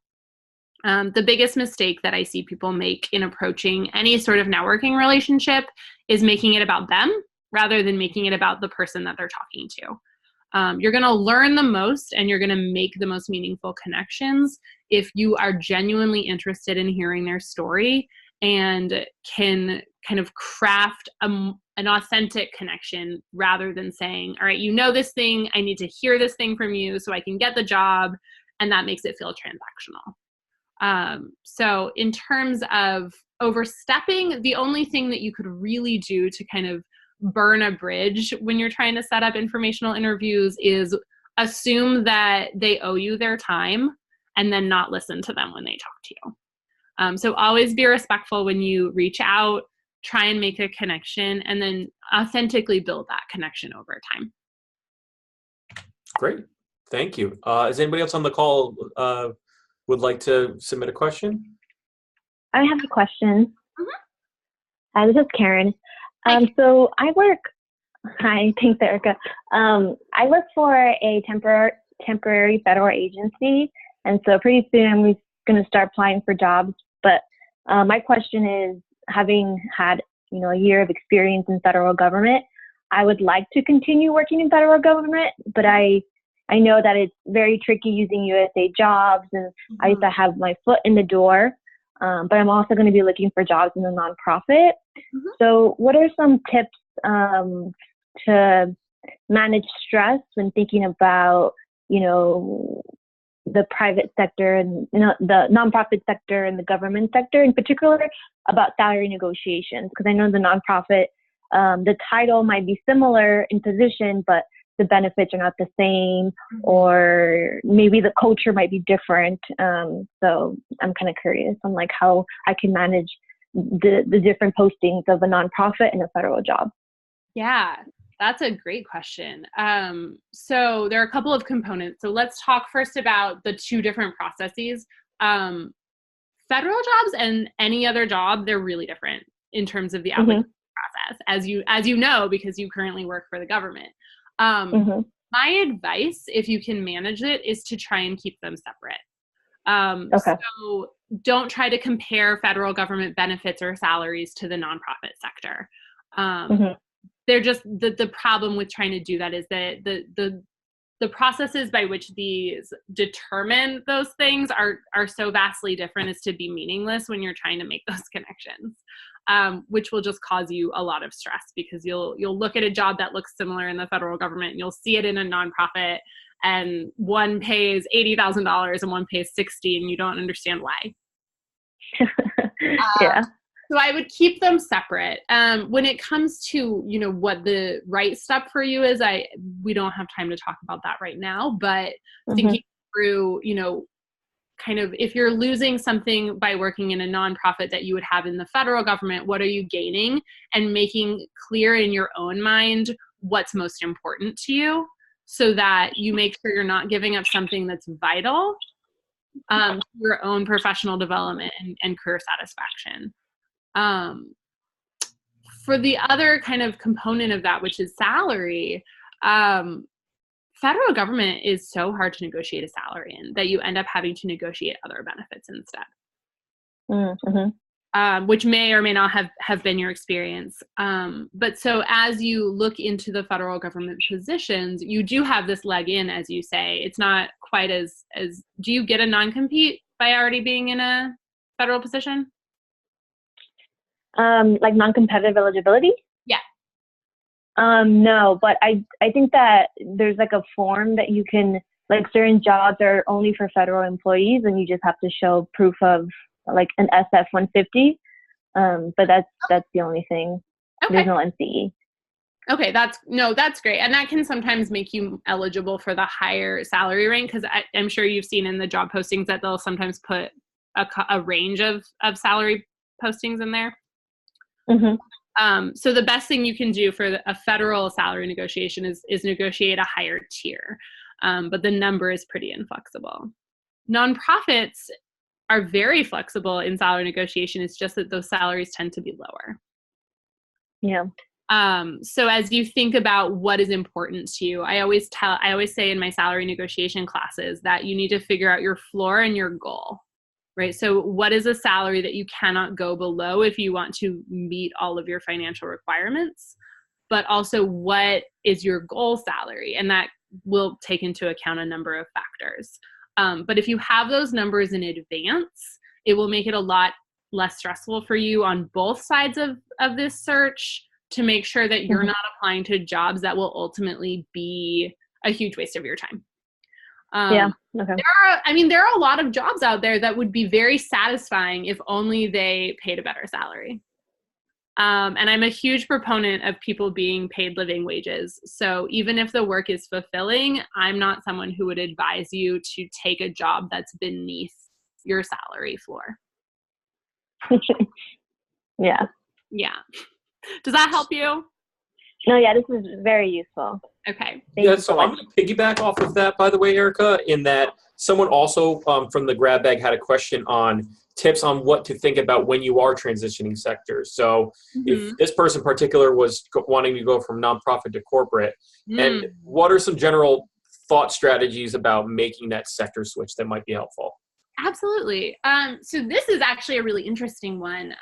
The biggest mistake that I see people make in approaching any sort of networking relationship is making it about them rather than making it about the person that they're talking to. You're going to learn the most and you're going to make the most meaningful connections if you are genuinely interested in hearing their story and can kind of craft an authentic connection rather than saying, all right, this thing, I need to hear this thing from you so I can get the job, and that makes it feel transactional. So in terms of overstepping, the only thing that you could really do to kind of burn a bridge when you're trying to set up informational interviews is assume that they owe you their time and then not listen to them when they talk to you. So always be respectful when you reach out, try and make a connection, and then authentically build that connection over time. Great. Thank you. Is anybody else on the call would like to submit a question? I have a question. This is Karen. So hi, thanks, Erica. I work for a temporary federal agency, and so pretty soon I'm going to start applying for jobs. But my question is, having had a year of experience in federal government, I would like to continue working in federal government, but I know that it's very tricky using USA jobs, and I used to have my foot in the door, but I'm also going to be looking for jobs in the nonprofit. So what are some tips to manage stress when thinking about, the private sector and the nonprofit sector and the government sector, in particular about salary negotiations? Because I know the nonprofit, the title might be similar in position, but the benefits are not the same, or maybe the culture might be different. So I'm kind of curious on how I can manage the different postings of a nonprofit and a federal job. Yeah, that's a great question. So there are a couple of components. So let's talk first about the two different processes. Federal jobs and any other job, they're really different in terms of the application process, as you know, because you currently work for the government. My advice, if you can manage it, is to try and keep them separate. So don't try to compare federal government benefits or salaries to the nonprofit sector. They're just the problem with trying to do that is that the processes by which these determine those things are so vastly different as to be meaningless when you're trying to make those connections, which will just cause you a lot of stress because you'll look at a job that looks similar in the federal government and you'll see it in a nonprofit, and one pays $80,000 and one pays $60,000 and you don't understand why. Yeah. So I would keep them separate. When it comes to, what the right step for you is, we don't have time to talk about that right now, but thinking through, kind of if you're losing something by working in a nonprofit that you would have in the federal government, what are you gaining? And making clear in your own mind what's most important to you so that you make sure you're not giving up something that's vital to your own professional development and career satisfaction. For the other kind of component of that, which is salary, federal government is so hard to negotiate a salary in that you end up having to negotiate other benefits instead, which may or may not have been your experience. But so as you look into the federal government positions, you do have this leg in, as you say. It's not quite as do you get a non-compete by already being in a federal position? Like non-competitive eligibility? Yeah. No, but I think that there's a form that you can, certain jobs are only for federal employees and you just have to show proof of an SF-150. But that's the only thing. Okay. There's no NCE. Okay, that's great. And that can sometimes make you eligible for the higher salary range, because I'm sure you've seen in the job postings that they'll sometimes put a range of salary postings in there. So the best thing you can do for a federal salary negotiation is negotiate a higher tier, but the number is pretty inflexible. Nonprofits are very flexible in salary negotiation. It's just that those salaries tend to be lower. Yeah. So as you think about what is important to you, I always say in my salary negotiation classes that you need to figure out your floor and your goal, right? So what is a salary that you cannot go below if you want to meet all of your financial requirements? But also, what is your goal salary? And that will take into account a number of factors. But if you have those numbers in advance, it will make it a lot less stressful for you on both sides of this search, to make sure that you're not applying to jobs that will ultimately be a huge waste of your time. Okay. There are a lot of jobs out there that would be very satisfying if only they paid a better salary. And I'm a huge proponent of people being paid living wages. So even if the work is fulfilling, I'm not someone who would advise you to take a job that's beneath your salary floor. Yeah. Yeah. Does that help you? No, yeah, this is very useful. Okay. Yeah, so I'm going to piggyback off of that, by the way, Erica, in that someone also from the grab bag had a question on tips on what to think about when you are transitioning sectors. So if this person in particular was wanting to go from nonprofit to corporate, and what are some general thought strategies about making that sector switch that might be helpful? Absolutely. So this is actually a really interesting one,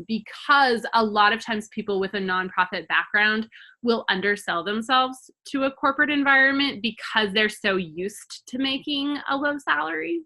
because a lot of times people with a nonprofit background will undersell themselves to a corporate environment because they're so used to making a low salary.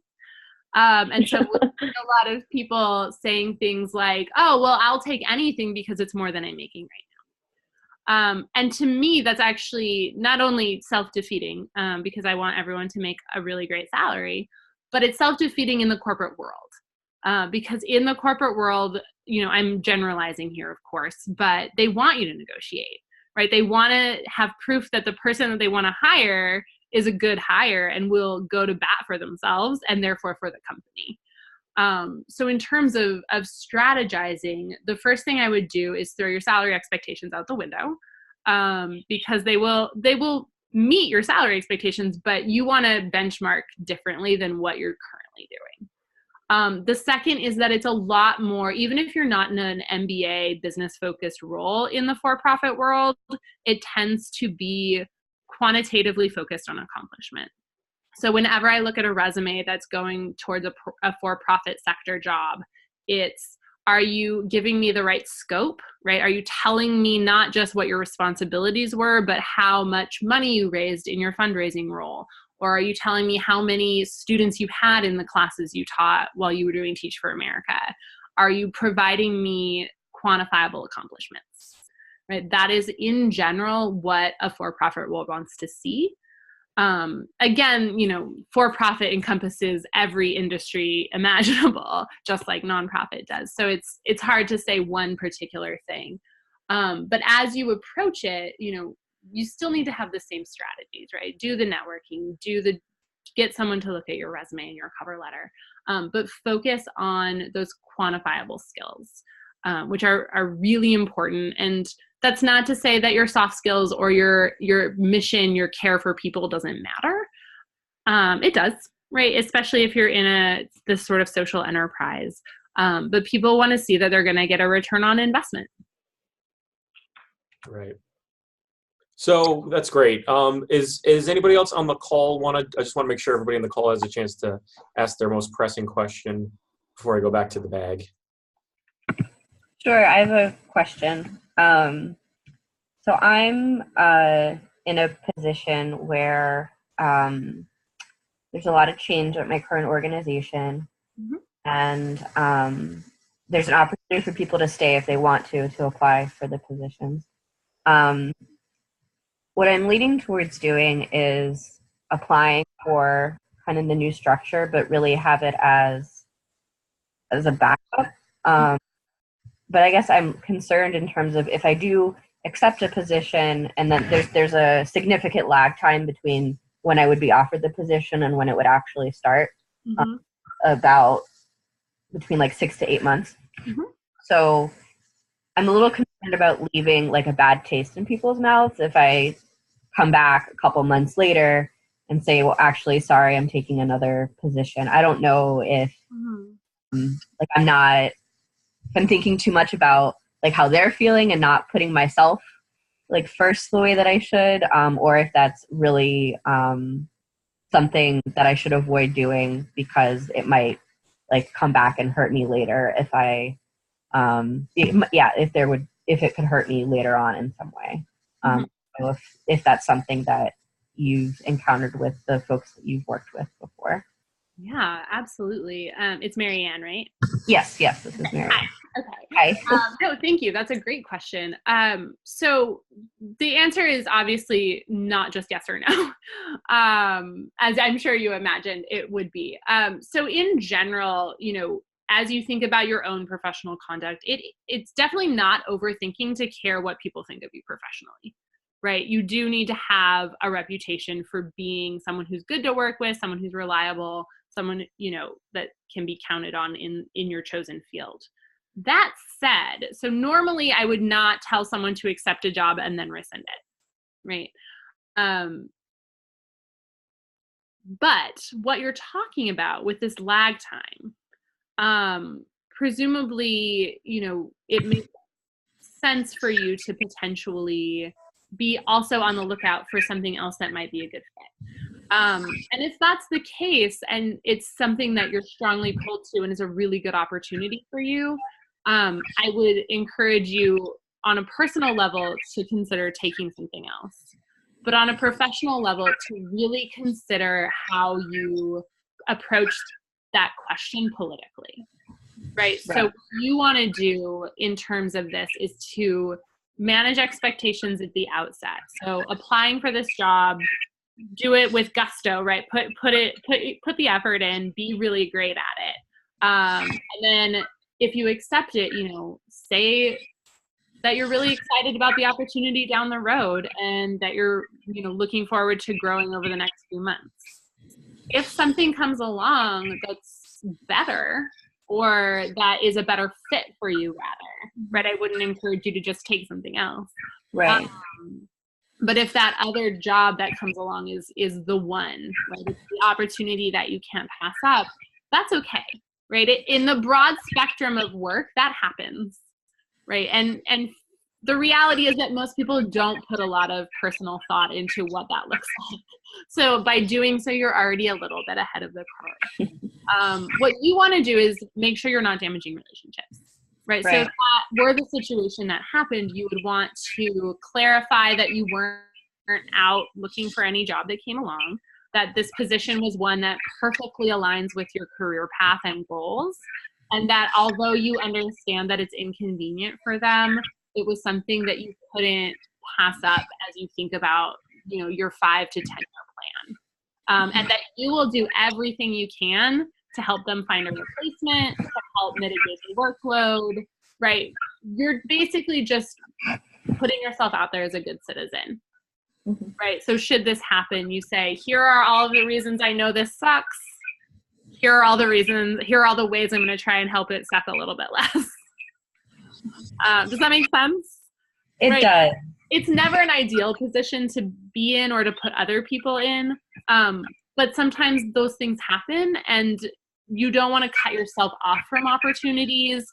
And so we'll see a lot of people saying things like, oh, well, I'll take anything because it's more than I'm making right now. And to me, that's actually not only self-defeating, because I want everyone to make a really great salary, but it's self-defeating in the corporate world. Because in the corporate world, I'm generalizing here, of course, but they want you to negotiate, right? They want to have proof that the person that they want to hire is a good hire and will go to bat for themselves and therefore for the company. So in terms of strategizing, the first thing I would do is throw your salary expectations out the window, because they will meet your salary expectations, but you want to benchmark differently than what you're currently doing. The second is that it's a lot more, even if you're not in an MBA business-focused role in the for-profit world, it tends to be quantitatively focused on accomplishment. So whenever I look at a resume that's going towards a for-profit sector job, it's, are you giving me the right scope, right? Are you telling me not just what your responsibilities were, but how much money you raised in your fundraising role? Or are you telling me how many students you had in the classes you taught while you were doing Teach for America? Are you providing me quantifiable accomplishments, right? That is in general what a for-profit role wants to see. Again, for-profit encompasses every industry imaginable, just like nonprofit does. So it's hard to say one particular thing. But as you approach it, you still need to have the same strategies, right? Do the networking, get someone to look at your resume and your cover letter, but focus on those quantifiable skills, which are really important. And that's not to say that your soft skills or your mission, your care for people doesn't matter. It does, right? Especially if you're in this sort of social enterprise. But people want to see that they're going to get a return on investment. Right. So that's great. Is anybody else on the call I just want to make sure everybody on the call has a chance to ask their most pressing question before I go back to the bag. Sure, I have a question. So I'm in a position where there's a lot of change at my current organization, and there's an opportunity for people to stay if they want to apply for the positions. What I'm leaning towards doing is applying for kind of the new structure, but really have it as a backup. But I guess I'm concerned in terms of if I do accept a position and then there's a significant lag time between when I would be offered the position and when it would actually start, about between like 6 to 8 months. So I'm a little concerned about leaving like a bad taste in people's mouths if I come back a couple months later and say, well, actually, sorry, I'm taking another position. I don't know if I'm thinking too much about like how they're feeling and not putting myself like first the way that I should, or if that's really something that I should avoid doing because it might like come back and hurt me later if I, if it could hurt me later on in some way. So if that's something that you've encountered with the folks that you've worked with before. Yeah, absolutely. It's Marianne, right? Yes, this is Marianne. Okay. Hi. No, thank you. That's a great question. So the answer is obviously not just yes or no, as I'm sure you imagined it would be. So in general, as you think about your own professional conduct, it's definitely not overthinking to care what people think of you professionally, right? You do need to have a reputation for being someone who's good to work with, someone who's reliable, someone, that can be counted on in your chosen field. That said, so normally I would not tell someone to accept a job and then rescind it, right? But what you're talking about with this lag time, presumably, it makes sense for you to potentially be also on the lookout for something else that might be a good fit. And if that's the case, and it's something that you're strongly pulled to and is a really good opportunity for you, I would encourage you on a personal level to consider taking something else. But on a professional level, to really consider how you approach that question politically, right? So what you want to do in terms of this is to manage expectations at the outset. So applying for this job, do it with gusto, right? Put the effort in, be really great at it. And then if you accept it, say that you're really excited about the opportunity down the road and that you're, looking forward to growing over the next few months. If something comes along that's better or that is a better fit for you rather, right? I wouldn't encourage you to just take something else. Right. But if that other job that comes along is the one, right? It's the opportunity that you can't pass up, that's okay, right? In the broad spectrum of work, that happens, right? And the reality is that most people don't put a lot of personal thought into what that looks like. So by doing so, you're already a little bit ahead of the curve. What you want to do is make sure you're not damaging relationships. Right. So if that were the situation that happened, you would want to clarify that you weren't out looking for any job that came along, that this position was one that perfectly aligns with your career path and goals, and that although you understand that it's inconvenient for them, it was something that you couldn't pass up as you think about, your 5 to 10 year plan, and that you will do everything you can to help them find a replacement, to help mitigate the workload, right? You're basically just putting yourself out there as a good citizen, right? So should this happen, you say, here are all of the reasons I know this sucks. Here are all the reasons, here are all the ways I'm going to try and help it suck a little bit less. Does that make sense? It does. It's never an ideal position to be in or to put other people in. But sometimes those things happen and you don't want to cut yourself off from opportunities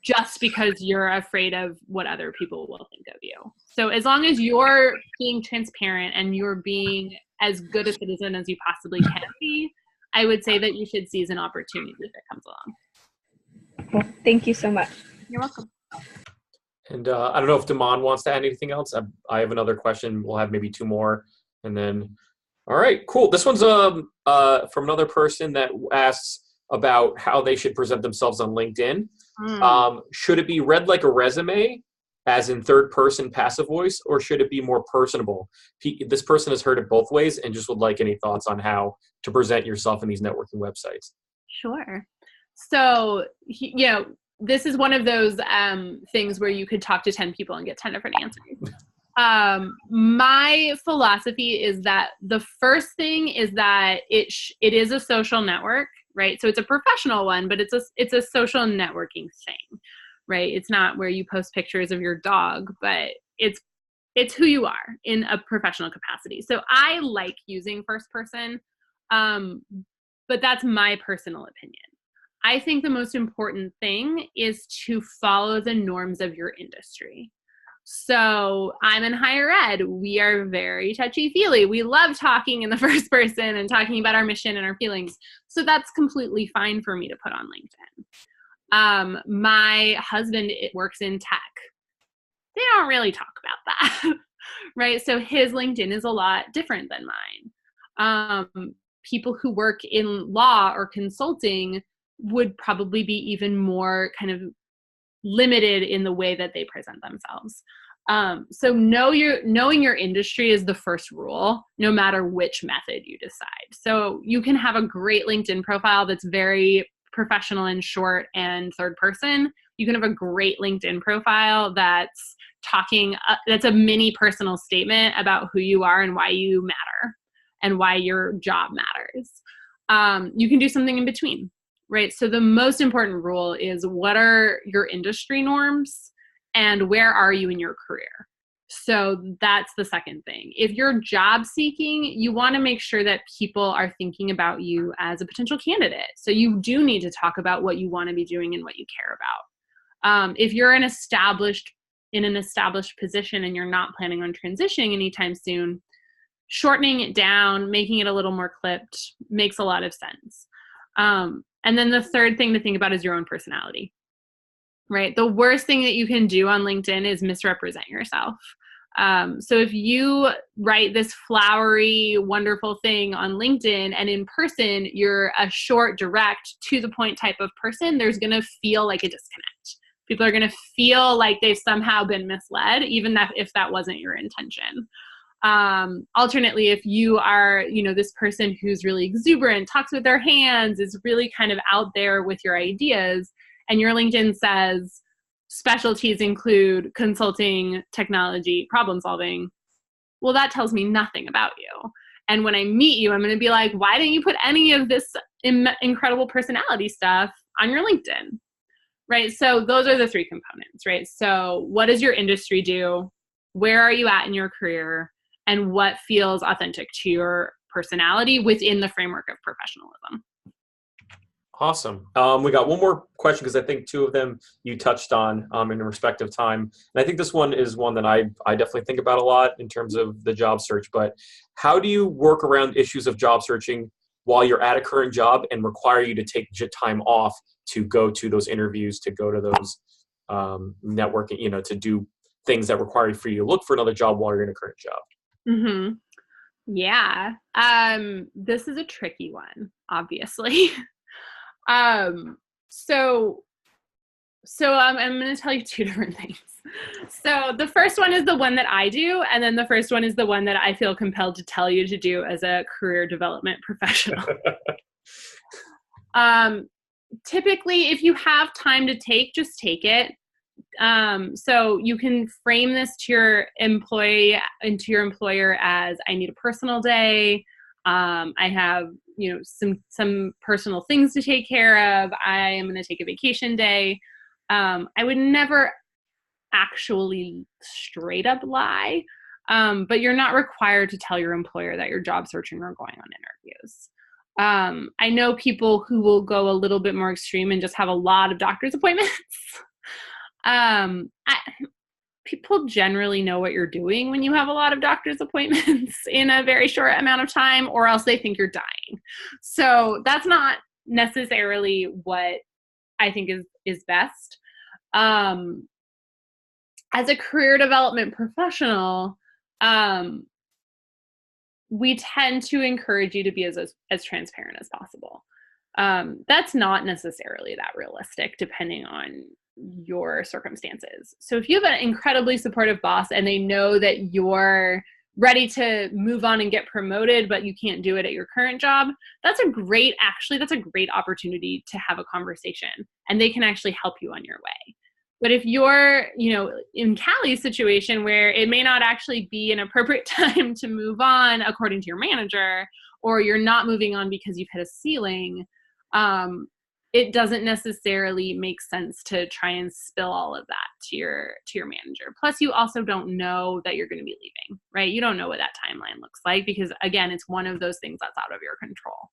just because you're afraid of what other people will think of you. So as long as you're being transparent and you're being as good a citizen as you possibly can be, I would say that you should seize an opportunity if it comes along. Well, thank you so much. You're welcome. And I don't know if Damon wants to add anything else. I have another question. We'll have maybe 2 more. And then, all right, cool. This one's from another person that asks about how they should present themselves on LinkedIn. Should it be read like a resume, as in third person passive voice, or should it be more personable? This person has heard it both ways and just would like any thoughts on how to present yourself in these networking websites. Sure. So, this is one of those things where you could talk to 10 people and get 10 different answers. My philosophy is that the first thing is that it is a social network, right? So it's a professional one, but it's a social networking thing, right? It's not where you post pictures of your dog, but it's who you are in a professional capacity. So I like using first person, but that's my personal opinion. I think the most important thing is to follow the norms of your industry. So I'm in higher ed. We are very touchy-feely. We love talking in the first person and talking about our mission and our feelings. So that's completely fine for me to put on LinkedIn. My husband works in tech. They don't really talk about that, right? So his LinkedIn is a lot different than mine. People who work in law or consulting would probably be even more kind of limited in the way that they present themselves. So knowing your industry is the first rule, no matter which method you decide. So you can have a great LinkedIn profile that's very professional and short and third person. You can have a great LinkedIn profile that's that's a mini personal statement about who you are and why you matter and why your job matters. You can do something in between. Right. So the most important rule is, what are your industry norms and where are you in your career? So that's the second thing. If you're job seeking, you want to make sure that people are thinking about you as a potential candidate. So you do need to talk about what you want to be doing and what you care about. If you're in an established position and you're not planning on transitioning anytime soon, shortening it down, making it a little more clipped makes a lot of sense. And then the third thing to think about is your own personality, right? The worst thing that you can do on LinkedIn is misrepresent yourself. So if you write this flowery, wonderful thing on LinkedIn and in person, you're a short, direct, to the point type of person, there's going to feel like a disconnect. People are going to feel like they've somehow been misled, even if that wasn't your intention. Alternately, if you are, this person who's really exuberant, talks with their hands, is really kind of out there with your ideas, and your LinkedIn says specialties include consulting, technology, problem solving, well, that tells me nothing about you. And when I meet you, I'm going to be like, why didn't you put any of this incredible personality stuff on your LinkedIn? Right? So those are the three components, right? So what does your industry do? Where are you at in your career? And what feels authentic to your personality within the framework of professionalism. Awesome. We got one more question, because I think two of them you touched on in respective time. And I think this one is one that I definitely think about a lot in terms of the job search. But how do you work around issues of job searching while you're at a current job and require you to take time off to go to those interviews, to go to those networking, to do things that require for you to look for another job while you're in a current job? Mm-hmm. Yeah. This is a tricky one, obviously. So I'm going to tell you two different things. So the first one is the one that I do, and then the first one is the one that I feel compelled to tell you to do as a career development professional. Typically, if you have time to take, just take it. So you can frame this to your employer as, I need a personal day. I have, some personal things to take care of. I am going to take a vacation day. I would never actually straight up lie, but you're not required to tell your employer that you're job searching or going on interviews. I know people who will go a little bit more extreme and just have a lot of doctor's appointments. People generally know what you're doing when you have a lot of doctor's appointments in a very short amount of time, or else they think you're dying. So that's not necessarily what I think is best. As a career development professional, we tend to encourage you to be as transparent as possible. That's not necessarily that realistic, depending on your circumstances. So if you have an incredibly supportive boss and they know that you're ready to move on and get promoted, but you can't do it at your current job, that's a great opportunity to have a conversation, and they can actually help you on your way. But if you're, in Callie's situation where it may not actually be an appropriate time to move on according to your manager, or you're not moving on because you've hit a ceiling, it doesn't necessarily make sense to try and spill all of that to your manager. Plus, you also don't know that you're going to be leaving, right? You don't know what that timeline looks like, because again, it's one of those things that's out of your control.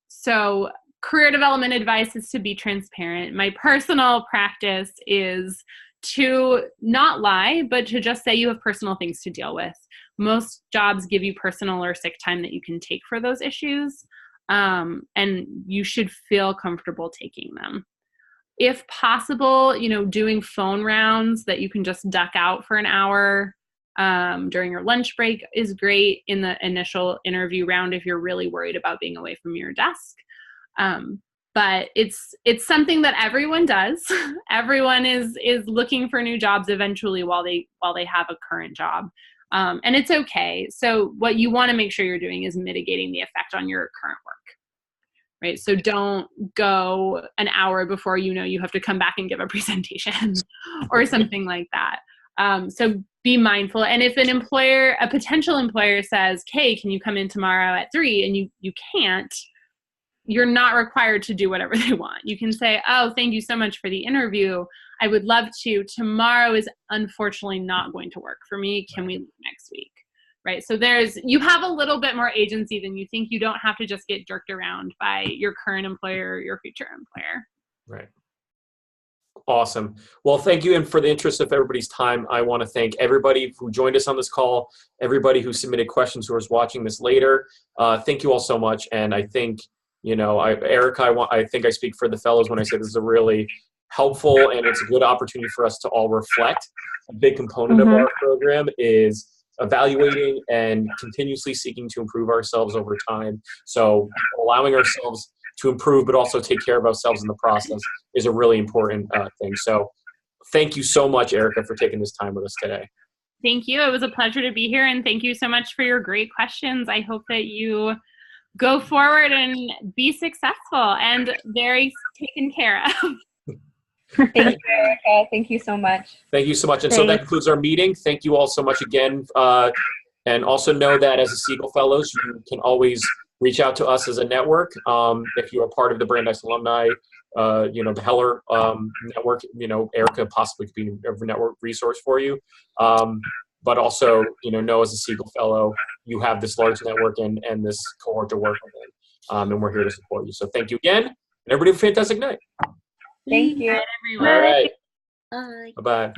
So career development advice is to be transparent. My personal practice is to not lie, but to just say you have personal things to deal with. Most jobs give you personal or sick time that you can take for those issues, and you should feel comfortable taking them. If possible, doing phone rounds that you can just duck out for an hour during your lunch break is great in the initial interview round if you're really worried about being away from your desk. But it's something that everyone does. Everyone is looking for new jobs eventually while they have a current job. And it's okay. So what you want to make sure you're doing is mitigating the effect on your current work. Right? So don't go an hour before you have to come back and give a presentation or something like that. So be mindful. And if a potential employer says, "Hey, can you come in tomorrow at 3?" and you can't, you're not required to do whatever they want. You can say, "Oh, thank you so much for the interview. I would love to. Tomorrow is unfortunately not going to work for me. Can we leave next week?" Right? So you have a little bit more agency than you think. You don't have to just get jerked around by your current employer or your future employer. Right. Awesome. Well, thank you. And for the interest of everybody's time, I want to thank everybody who joined us on this call, everybody who submitted questions, who is watching this later. Thank you all so much. And I think, Erica, I think I speak for the fellows when I say this is a really helpful and it's a good opportunity for us to all reflect. A big component of our program is evaluating and continuously seeking to improve ourselves over time. So allowing ourselves to improve, but also take care of ourselves in the process is a really important thing. So thank you so much, Erica, for taking this time with us today. Thank you. It was a pleasure to be here. And thank you so much for your great questions. I hope that you go forward and be successful and very taken care of. Thank you, Erica. Thank you so much. Thank you so much. And so that concludes our meeting. Thank you all so much again. And also know that as a Siegel Fellows, you can always reach out to us as a network. If you are part of the Brandeis alumni, the Heller network, Erica possibly could be a network resource for you. But also, know as a Siegel Fellow, you have this large network and this cohort to work with. And we're here to support you. So thank you again. And everybody have a fantastic night. Thank you. Bye, everyone. All right. Bye. Bye-bye.